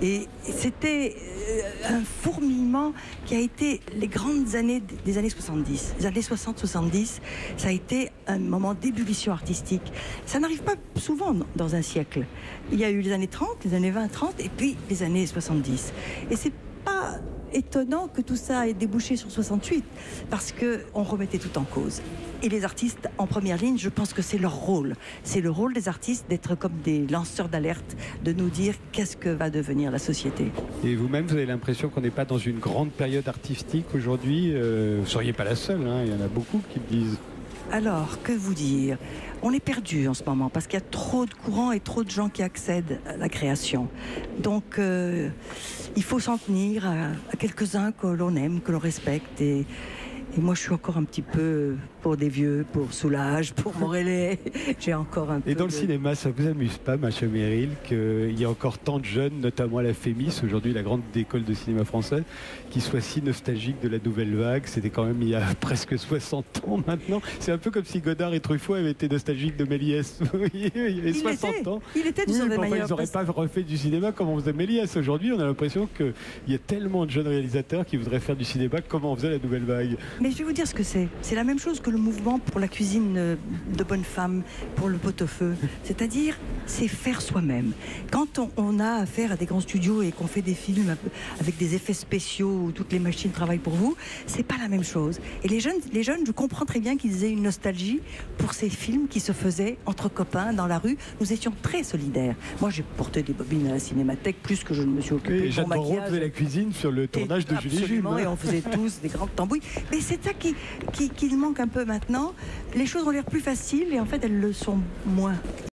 Et c'était un fourmillement qui a été les grandes années des années 70. Les années 60-70, ça a été un moment d'ébullition artistique. Ça n'arrive pas souvent dans un siècle. Il y a eu les années 30, les années 20-30 et puis les années 70. Et c'est pas étonnant que tout ça ait débouché sur 68 parce qu'on remettait tout en cause. Et les artistes en première ligne, je pense que c'est leur rôle. C'est le rôle des artistes d'être comme des lanceurs d'alerte, de nous dire qu'est-ce que va devenir la société. Et vous-même, vous avez l'impression qu'on n'est pas dans une grande période artistique aujourd'hui. Vous ne seriez pas la seule, hein. Il y en a beaucoup qui le disent. Alors, que vous dire? On est perdu en ce moment parce qu'il y a trop de courants et trop de gens qui accèdent à la création. Donc, il faut s'en tenir à quelques-uns que l'on aime, que l'on respecte. Et moi, je suis encore un petit peu pour des vieux, pour Soulage, pour Morellet. J'ai encore un peu. Et dans le cinéma, ça vous amuse pas, Macha Merrill, qu'il y ait encore tant de jeunes, notamment à la Fémis, aujourd'hui la grande école de cinéma française, qui soient si nostalgiques de la nouvelle vague? C'était quand même il y a presque 60 ans maintenant. C'est un peu comme si Godard et Truffaut avaient été nostalgiques de Méliès. Il y avait 60 ans. Il était du oui, enfin, ils n'auraient pas refait du cinéma comme on faisait Méliès. Aujourd'hui, on a l'impression qu'il y a tellement de jeunes réalisateurs qui voudraient faire du cinéma comme on faisait la nouvelle vague. Mais je vais vous dire ce que c'est. C'est la même chose que le mouvement pour la cuisine de bonne femme, pour le pot-au-feu. C'est-à-dire, c'est faire soi-même. Quand on a affaire à des grands studios et qu'on fait des films avec des effets spéciaux où toutes les machines travaillent pour vous, c'est pas la même chose. Et les jeunes, je comprends très bien qu'ils aient une nostalgie pour ces films qui se faisaient entre copains dans la rue. Nous étions très solidaires. Moi, j'ai porté des bobines à la Cinémathèque plus que je ne me suis occupé de mon maquillage. faisait la cuisine sur le tournage de Julie et Jules. Et on faisait tous des grandes tambouilles. Mais c'est ça qui manque un peu maintenant. Les choses ont l'air plus faciles et en fait elles le sont moins.